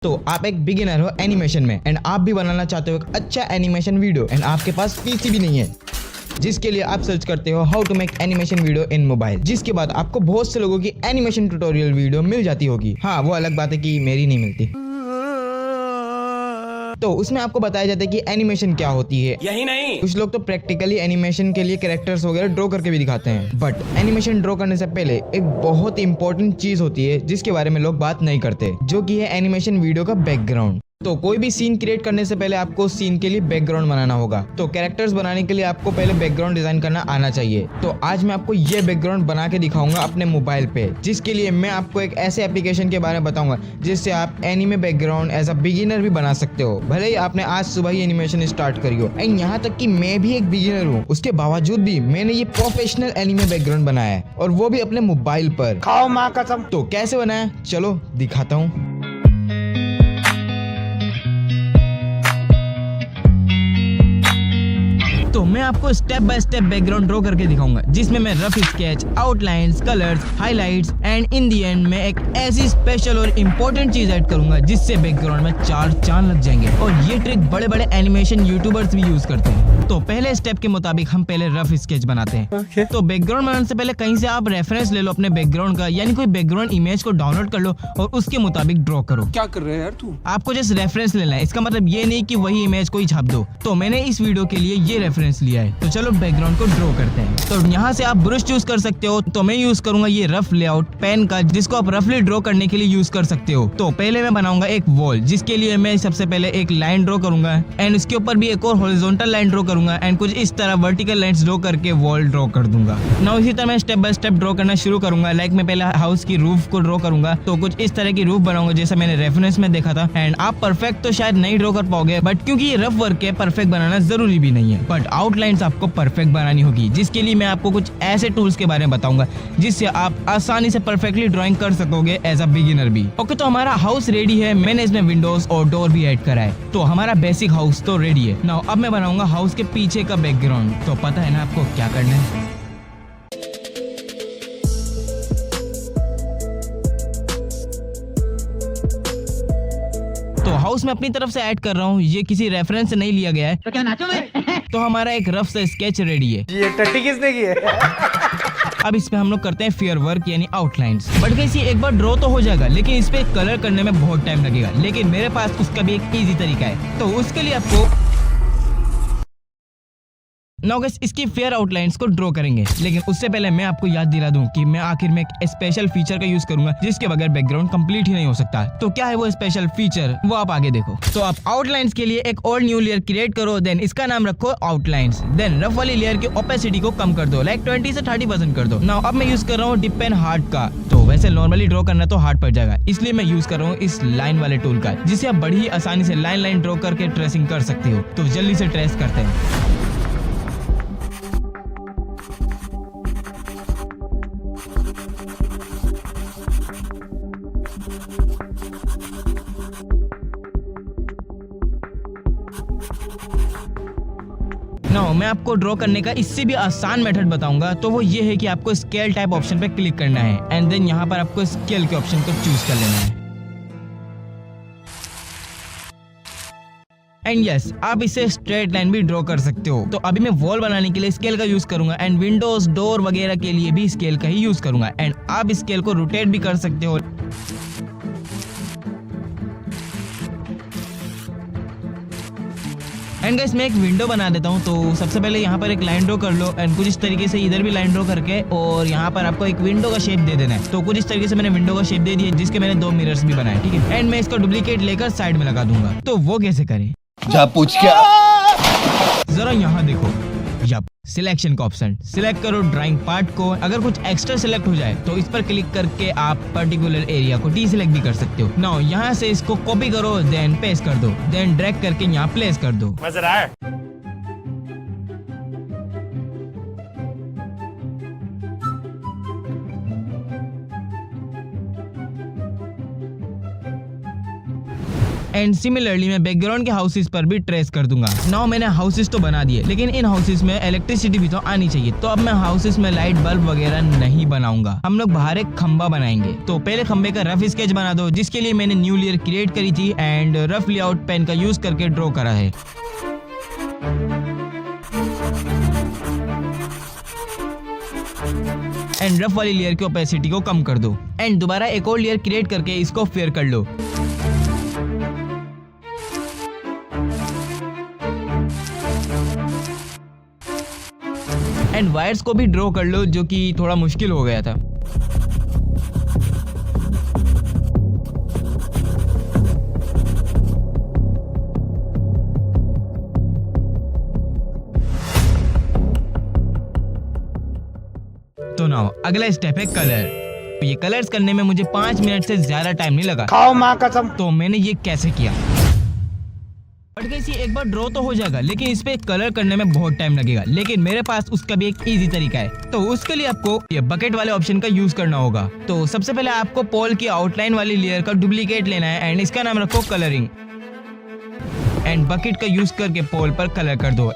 तो आप एक बिगिनर हो एनिमेशन में एंड आप भी बनाना चाहते हो एक अच्छा एनिमेशन वीडियो एंड आपके पास पीसी भी नहीं है, जिसके लिए आप सर्च करते हो how to make animation video in mobile, जिसके बाद आपको बहुत से लोगों की एनिमेशन ट्यूटोरियल वीडियो मिल जाती होगी। हाँ, वो अलग बात है कि मेरी नहीं मिलती। तो उसमें आपको बताया जाता है कि एनिमेशन क्या होती है। यही नहीं, कुछ लोग तो प्रैक्टिकली एनिमेशन के लिए कैरेक्टर्स वगैरह ड्रॉ करके भी दिखाते हैं, बट एनिमेशन ड्रॉ करने से पहले एक बहुत इंपॉर्टेंट चीज होती है जिसके बारे में लोग बात नहीं करते, जो कि है एनिमेशन वीडियो का बैकग्राउंड। तो कोई भी सीन क्रिएट करने से पहले आपको सीन के लिए बैकग्राउंड बनाना होगा। तो कैरेक्टर्स बनाने के लिए आपको पहले बैकग्राउंड डिजाइन करना आना चाहिए। तो आज मैं आपको ये बैकग्राउंड बना के दिखाऊंगा अपने मोबाइल पे, जिसके लिए मैं आपको एक ऐसे एप्लीकेशन के बारे में बताऊंगा जिससे आप anime background as a beginner भी बना सकते हो, भले ही आपने आज सुबह ही एनिमेशन स्टार्ट करी हो। एंड यहाँ तक कि मैं भी एक बिगिनर हूँ, उसके बावजूद भी मैंने ये प्रोफेशनल एनिमे बैकग्राउंड बनाया है, और वो भी अपने मोबाइल पर। खाओ माँ कसम। तो कैसे बनाया, चलो दिखाता हूँ। तो मैं आपको step by step background draw करके दिखाऊंगा, जिसमें मैं rough sketch, outlines, colours, highlights and in the and में एक ऐसी स्पेशल और इम्पोर्टेंट चीज ऐड करूंगा जिससे बैकग्राउंड में 4 चांद लग जाएंगे। और ये ट्रिक बड़े बड़े एनिमेशन यूट्यूबर्स भी यूज करते हैं। तो पहले स्टेप के मुताबिक हम पहले रफ स्केच बनाते हैं। तो बैकग्राउंड बनाने से पहले कहीं से आप रेफरेंस ले लो अपने बैकग्राउंड का, यानी कोई बैकग्राउंड इमेज को डाउनलोड कर लो और उसके मुताबिक ड्रॉ करो। क्या कर रहे हैं यार तू? आपको जस्ट रेफरेंस लेना है, इसका मतलब ये नहीं कि वही इमेज को ही छाप दो। तो मैंने इस वीडियो के लिए ये रेफरेंस लिया है। तो चलो बैकग्राउंड को ड्रॉ करते हैं। तो यहाँ से आप ब्रश चूज कर सकते हो। तो मैं यूज करूंगा ये रफ लेआउट पेन का, जिसको आप रफली ड्रॉ करने के लिए यूज कर सकते हो। तो पहले मैं बनाऊंगा एक वॉल, जिसके लिए मैं सबसे पहले एक लाइन ड्रॉ करूंगा एंड उसके ऊपर भी एक और हॉरिजॉन्टल लाइन ड्रॉ करूंगा एंड कुछ इस तरह वर्टिकल लाइंस ड्रॉ करके वॉल ड्रॉ कर दूंगा। नाउ इसी तरह मैं स्टेप बाय स्टेप ड्रॉ करना शुरू करूंगा। लाइक मैं पहले हाउस की रूफ को ड्रॉ करूंगा, तो कुछ इस तरह की रूफ बनाऊंगा जैसा मैंने रेफरेंस में देखा था। एंड आप परफेक्ट तो शायद नहीं ड्रॉ कर पाओगे, बट क्योंकि ये रफ वर्क है, परफेक्ट बनाना जरूरी भी नहीं है, बट आउटलाइंस आपको परफेक्ट बनानी होगी, जिसके लिए मैं आपको कुछ ऐसे टूल्स के बारे में बताऊंगा जिससे आप आसानी से परफेक्टली ड्राइंग कर सकोगे एज अ बिगिनर भी। ओके, तो हमारा हाउस रेडी है। मैंने इसमें विंडोज और डोर भी ऐड करा है। तो हमारा बेसिक हाउस तो रेडी है। नाउ अब मैं बनाऊंगा हाउस के पीछे का बैकग्राउंड। तो पता है ना आपको क्या करना है। तो हाउस में अपनी तरफ से ऐड कर रहा हूँ, ये किसी रेफरेंस से नहीं लिया गया है। तो क्या नाचो मैं? तो हमारा एक रफ सा स्केच रेडी है। ये टट्टी किसने की है? अब इस पे हम लोग करते हैं फेयर वर्क यानी आउटलाइंस। बट कैसे एक बार ड्रॉ तो हो जाएगा, लेकिन इस पे कलर करने में बहुत टाइम लगेगा। लेकिन मेरे पास उसका भी एक इजी तरीका है। तो उसके लिए आपको नाउ गाइस इसकी फेयर आउटलाइंस को ड्रॉ करेंगे, लेकिन उससे पहले मैं आपको याद दिला दूं कि मैं आखिर में एक स्पेशल फीचर का यूज करूंगा जिसके बगैर बैकग्राउंड कंप्लीट ही नहीं हो सकता। तो क्या है वो स्पेशल फीचर, वो आप आगे देखो। तो आप आउटलाइंस के लिए एक और न्यू लेयर क्रिएट करो, देन इसका नाम रखो आउटलाइंस। देन रफ वाली लेयर की ओपेसिटी को कम कर दो, लाइक 20 से 30% कर दो। नाउ अब मैं यूज कर रहा हूँ डिप एंड हार्ड का। तो वैसे नॉर्मली ड्रॉ करना तो हार्ड पड़ जाएगा, इसलिए मैं यूज कर रहा हूँ इस लाइन वाले टूल का, जिससे आप बड़ी ही आसानी से लाइन लाइन ड्रॉ करके ट्रेसिंग कर सकते हो। तो जल्दी से ट्रेस करते हैं। नाउ मैं आपको ड्रॉ करने का इससे भी आसान मेथड बताऊंगा। तो वो ये है कि आपको स्केल टाइप ऑप्शन पे क्लिक करना है एंड देन यहाँ पर आपको स्केल के ऑप्शन को चूज कर लेना है। एंड यस, आप इसे स्ट्रेट लाइन भी ड्रॉ कर सकते हो। तो अभी मैं वॉल बनाने के लिए स्केल का यूज करूंगा एंड विंडोज डोर वगैरह के लिए भी स्केल का ही यूज करूंगा। एंड आप स्केल को रोटेट भी कर सकते हो। एंड गाइस मैं एक विंडो बना देता हूँ। तो सबसे पहले यहाँ पर एक लाइन ड्रॉ कर लो एंड कुछ इस तरीके से इधर भी लाइन ड्रॉ करके, और यहाँ पर आपको एक विंडो का शेप दे देना है। तो कुछ इस तरीके से मैंने विंडो का शेप दे दिया, जिसके मैंने 2 मिरर्स भी बनाए, ठीक है। एंड मैं इसका डुप्लीकेट लेकर साइड में लगा दूंगा। तो वो कैसे करें, जा पूछ क्या? जरा यहाँ देखो, यप सिलेक्शन का ऑप्शन सिलेक्ट करो ड्राइंग पार्ट को। अगर कुछ एक्स्ट्रा सिलेक्ट हो जाए तो इस पर क्लिक करके आप पर्टिकुलर एरिया को डीसिलेक्ट भी कर सकते हो। नाउ यहाँ से इसको कॉपी करो, देन पेस्ट कर दो, देन ड्रैग करके यहाँ प्लेस कर दो। मजा आ रहा है? एंड सिमिलरली मैं बैकग्राउंड के हाउसेस पर भी ट्रेस कर दूंगा। नाउ मैंने हाउसेस तो बना दिए, लेकिन इन हाउसेस में इलेक्ट्रिसिटी भी तो आनी चाहिए। तो अब मैं हाउसेस में लाइट बल्ब वगैरह नहीं बनाऊंगा, हम लोग बाहर एक खंबा बनाएंगे। तो पहले खंबे का रफ स्केच बना दो, जिसके लिए मैंने न्यू लेयर क्रिएट करी थी एंड रफ लेआउट पेन का यूज करके ड्रॉ करा है। एंड रफ वाली लेयर की ओपेसिटी को कम कर दो एंड दोबारा एक और लेयर क्रिएट करके इसको फेयर कर लो। एंड वायर्स को भी ड्रॉ कर लो, जो कि थोड़ा मुश्किल हो गया था। तो नाउ अगला स्टेप है कलर। ये कलर्स करने में मुझे 5 मिनट से ज्यादा टाइम नहीं लगा। खाओ माँ कसम। तो मैंने ये कैसे किया, बट कैसे एक बार ड्रॉ तो हो जाएगा, लेकिन इस पे कलर करने में बहुत टाइम लगेगा। लेकिन मेरे पास उसका भी एक इजी तरीका है। तो उसके लिए आपको ये बकेट वाले ऑप्शन का यूज करना होगा। तो सबसे पहले आपको पोल की आउटलाइन वाली लेयर का डुप्लीकेट लेना है एंड इसका नाम रखो कलरिंग एंड बकेट का यूज करके पोल पर कलर कर दो।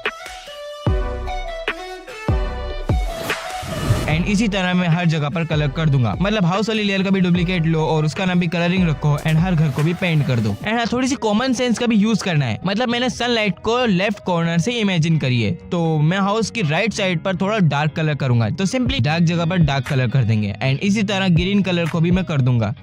एंड इसी तरह मैं हर जगह पर कलर कर दूंगा। मतलब हाउस वाली लेयर का भी डुप्लीकेट लो और उसका नाम भी कलरिंग रखो एंड हर घर को भी पेंट कर दो। एंड थोड़ी सी कॉमन सेंस का भी यूज करना है। मतलब मैंने सनलाइट को लेफ्ट कॉर्नर से इमेजिन करिए, तो मैं हाउस की राइट साइड पर थोड़ा डार्क कलर करूंगा, तो सिंपली डार्क जगह पर डार्क कलर कर देंगे। एंड इसी तरह ग्रीन कलर को भी मैं कर दूंगा।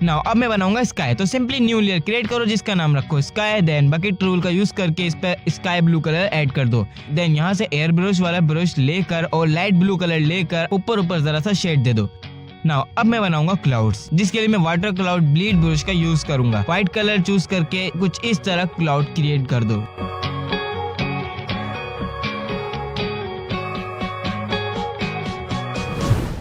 नाउ अब मैं बनाऊंगा स्काई। तो सिंपली न्यू लेयर क्रिएट करो जिसका नाम रखो स्काई। देन बकेट रूल का यूज करके इस पे स्काई ब्लू कलर ऐड कर दो। देन यहाँ से एयर ब्रश वाला ब्रश लेकर और लाइट ब्लू कलर लेकर ऊपर जरा सा शेड दे दो। नाउ अब मैं बनाऊंगा क्लाउड्स, जिसके लिए मैं वाटर क्लाउड ब्लीड ब्रश का यूज करूंगा। व्हाइट कलर चूज करके कुछ इस तरह क्लाउड क्रिएट कर दो।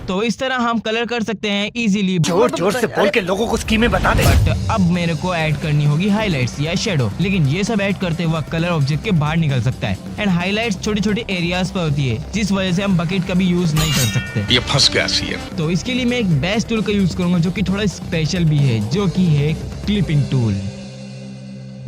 तो इस तरह हम कलर कर सकते हैं इजीली। जोर जोर से बोल के लोगों को स्कीमें बता दे। बट अब मेरे को ऐड करनी होगी हाइलाइट्स या शेडो, लेकिन ये सब ऐड करते हुए कलर ऑब्जेक्ट के बाहर निकल सकता है। एंड हाइलाइट्स छोटे छोटे एरियाज पर होती है, जिस वजह से हम बकेट का भी यूज नहीं कर सकते। ये फंस गया सीएम। तो इसके लिए मैं एक बेस्ट टूल का यूज करूंगा, जो कि थोड़ा स्पेशल भी है, जो कि है clipping tool.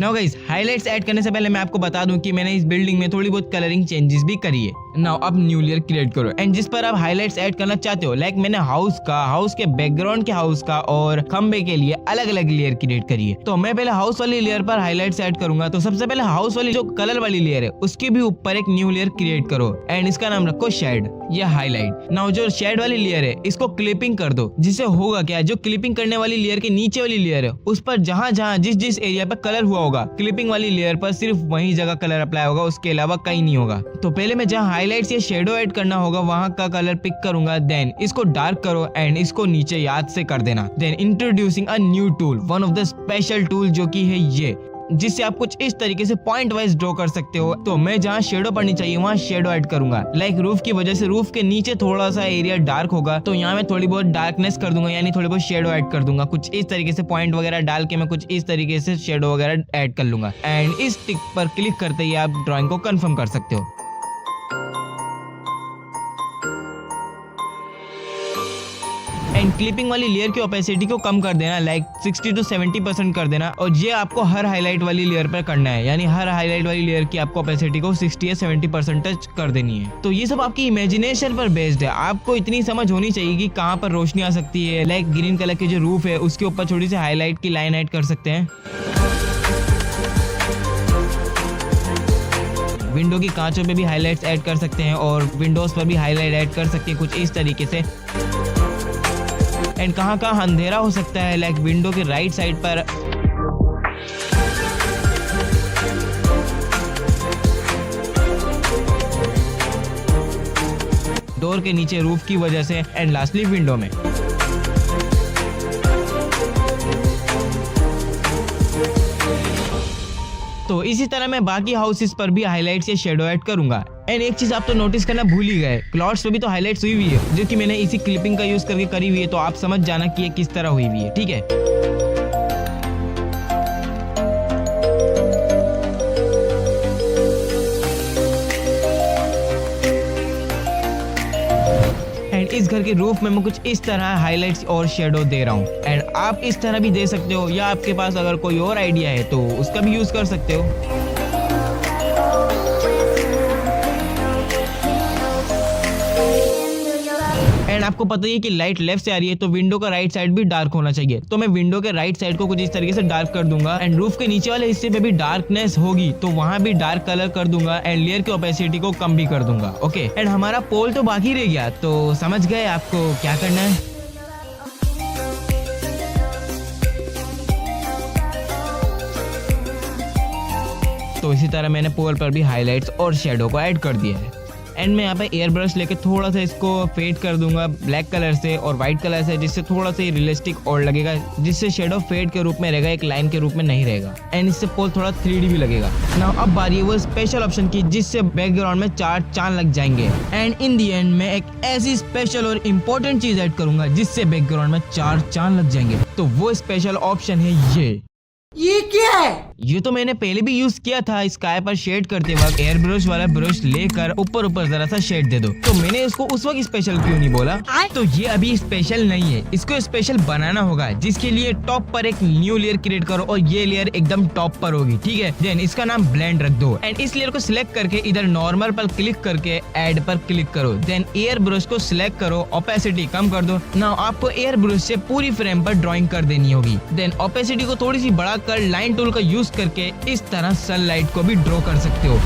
Now guys, highlights add करने से पहले मैं आपको बता दूं कि मैंने इस बिल्डिंग में थोड़ी बहुत कलरिंग चेंजेस भी करी है। नाउ अब न्यू लेयर क्रिएट करो एंड जिस पर आप हाइलाइट्स ऐड करना चाहते हो, लाइक मैंने हाउस के बैकग्राउंड के हाउस का और खंबे के लिए अलग अलग लेयर क्रिएट करी है। तो मैं पहले हाउस वाली लेयर पर हाइलाइट्स ऐड करूंगा। तो सबसे पहले हाउस वाली जो कलर वाली लेयर है उसके भी ऊपर एक न्यू लेयर क्रिएट करो एंड इसका नाम रखो शेड या हाईलाइट। नाउ जो शेड वाली लेयर है इसको क्लिपिंग कर दो, जिससे होगा क्या, जो क्लिपिंग करने वाली लेयर के नीचे वाली लेयर है उस पर जहां जहां जिस एरिया पर कलर हुआ होगा, क्लिपिंग वाली लेयर पर सिर्फ वही जगह कलर अप्लाई होगा, उसके अलावा कहीं नहीं होगा। तो पहले मैं जहां हाइलाइट्स या शेडो ऐड करना होगा वहां का कलर पिक करूंगा। देन इसको डार्क करो एंड इसको नीचे याद से कर देना। Then introducing a new tool, one of the special tool, जो कि है ये, जिससे आप कुछ इस तरीके से पॉइंट वाइज ड्रॉ कर सकते हो। तो मैं जहाँ शेडो पड़नी चाहिए वहाँ शेडो ऐड करूंगा। लाइक रूफ की वजह से रूफ के नीचे थोड़ा सा एरिया डार्क होगा, तो यहाँ मैं थोड़ी बहुत डार्कनेस कर दूंगा, यानी थोड़ी बहुत शेडो ऐड कर दूंगा। कुछ इस तरीके से पॉइंट वगैरह डाल के मैं कुछ इस तरीके से शेडो वगैरह ऐड कर लूंगा। एंड इस टिक पर क्लिक करते ही आप ड्रॉइंग को कंफर्म कर सकते हो। एंड क्लिपिंग वाली लेयर की ओपेसिटी को कम कर देना, लाइक 60 to 70% कर देना। और ये आपको हर हाईलाइट वाली लेयर पर करना है, यानी हर हाईलाइट वाली लेयर की आपको ओपेसिटी को 60 या 70% टच कर देनी है। तो ये सब आपकी इमेजिनेशन पर बेस्ड है। आपको इतनी समझ होनी चाहिए कि कहाँ पर रोशनी आ सकती है। लाइक ग्रीन कलर की जो रूफ है उसके ऊपर छोटी सी हाईलाइट की लाइन ऐड कर सकते हैं। विंडो की कांचों पे भी हाईलाइट्स ऐड कर सकते हैं और विंडोज पर भी हाईलाइट ऐड कर सकते हैं कुछ इस तरीके से। एंड कहाँ कहाँ अंधेरा हो सकता है, लाइक विंडो के राइट साइड पर डोर के नीचे रूफ की वजह से, एंड लास्टली विंडो में। तो इसी तरह मैं बाकी हाउसेस पर भी हाईलाइट्स या शेडो ऐड करूंगा। एंड एक चीज आप तो नोटिस करना भूल ही गए, क्लाउड्स पे भी तो हाईलाइट्स हुई हुई है, जो कि मैंने इसी क्लिपिंग का यूज करके करी हुई है, तो आप समझ जाना कि ये किस तरह हुई हुई है, ठीक है। एंड इस घर के रूफ में मैं कुछ इस तरह हाईलाइट्स और शेडो दे रहा हूँ। एंड आप इस तरह भी दे सकते हो, या आपके पास अगर कोई और आइडिया है तो उसका भी यूज कर सकते हो। एंड आपको पता ही है कि लाइट लेफ्ट से आ रही है, तो विंडो का राइट साइड भी डार्क होना चाहिए। तो मैं विंडो के राइट साइड को कुछ इस तरीके से डार्क कर दूंगा। एंड रूफ के नीचे वाले हिस्से पे भी डार्कनेस होगी, तो वहां भी डार्क कलर कर दूंगा। एंड लेयर की ओपेसिटी को कम भी कर दूंगा। ओके, एंड हमारा पोल तो बाकी रह गया, तो समझ गए आपको क्या करना है। तो इसी तरह मैंने पोल पर भी हाईलाइट्स और शेडो को ऐड कर दिया है। एंड मैं यहाँ पे एयर ब्रश लेके थोड़ा सा इसको फेड कर दूंगा ब्लैक कलर से और व्हाइट कलर से, जिससे थोड़ा सा रियलिस्टिक और लगेगा, जिससे शेडो फेड के रूप में रहेगा, एक लाइन के रूप में नहीं रहेगा। एंड इससे पोल थोड़ा 3D भी लगेगा। नाउ अब बारी है वो स्पेशल ऑप्शन की, जिससे बैकग्राउंड में 4 चांद लग जाएंगे। एंड इन दी एंड मैं एक ऐसी स्पेशल और इम्पोर्टेंट चीज ऐड करूंगा जिससे बैकग्राउंड में 4 चांद लग जाएंगे। तो वो स्पेशल ऑप्शन है ये क्या है? ये तो मैंने पहले भी यूज किया था स्काई पर शेड करते वक्त। एयर ब्रश वाला ब्रश लेकर ऊपर जरा सा शेड दे दो। तो मैंने इसको उस वक्त स्पेशल क्यों नहीं बोला? तो ये अभी स्पेशल नहीं है, इसको स्पेशल बनाना होगा, जिसके लिए टॉप पर एक न्यू लेयर क्रिएट करो और ये लेयर एकदम टॉप पर होगी, ठीक है। देन इसका नाम ब्लेंड रख दो। एंड इस लेयर को सिलेक्ट करके इधर नॉर्मल पर क्लिक करके ऐड पर क्लिक करो। देन एयर ब्रश को सिलेक्ट करो, ओपेसिटी कम कर दो। नाउ आपको एयर ब्रश से पूरी फ्रेम पर ड्रॉइंग कर देनी होगी। देन ओपेसिटी को थोड़ी सी बढ़ाकर लाइन टूल का यूज करके इस तरह सनलाइट को भी ड्रॉ कर सकते हो।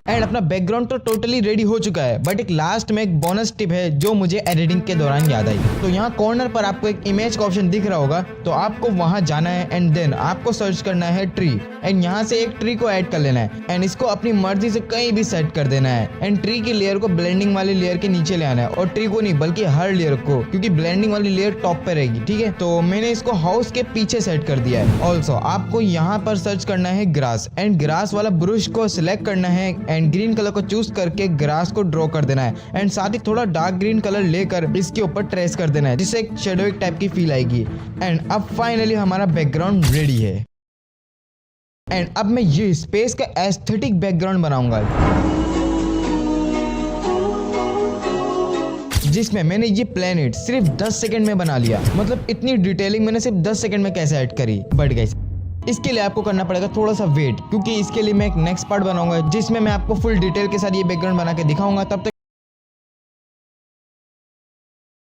एंड अपना बैकग्राउंड तो टोटली रेडी हो चुका है, बट एक लास्ट में एक बोनस टिप है जो मुझे एडिटिंग के दौरान याद आई। तो यहाँ कॉर्नर पर आपको एक इमेज का ऑप्शन दिख रहा होगा, तो आपको वहां जाना है एंड देन आपको सर्च करना है ट्री। एंड यहाँ से एक ट्री को ऐड कर लेना है एंड इसको अपनी मर्जी से कहीं भी सेट कर देना है। एंड ट्री की लेयर को ब्लेंडिंग वाली लेयर के नीचे ले आना है, और ट्री को नहीं बल्कि हर लेयर को, क्योंकि ब्लेंडिंग वाली लेयर टॉप पे रहेगी, ठीक है। तो मैंने इसको हाउस के पीछे सेट कर दिया है। ऑल्सो आपको यहाँ पर सर्च करना है ग्रास, एंड ग्रास वाला ब्रश को सिलेक्ट करना है एंड ग्रीन कलर को चूज करके ग्रास को ड्रॉ कर देना है। एंड साथ ही थोड़ा डार्क ग्रीन कलर लेकर इसके ऊपर ट्रेस कर देना है, जिससे एक शेडोइक टाइप की फील आएगी। एंड अब फाइनली हमारा बैकग्राउंड रेडी है। एंड अब मैं ये स्पेस का एस्थेटिक बैकग्राउंड बनाऊंगा, जिसमें मैंने ये प्लेनेट सिर्फ 10 सेकंड में बना लिया। मतलब इतनी डिटेलिंग मैंने सिर्फ 10 सेकंड में कैसे ऐड करी। बट गाइस, इसके लिए आपको करना पड़ेगा थोड़ा सा वेट, क्योंकि इसके लिए मैं एक नेक्स्ट पार्ट बनाऊंगा जिसमें मैं आपको फुल डिटेल के साथ ये बैकग्राउंड बना के दिखाऊंगा। तब तक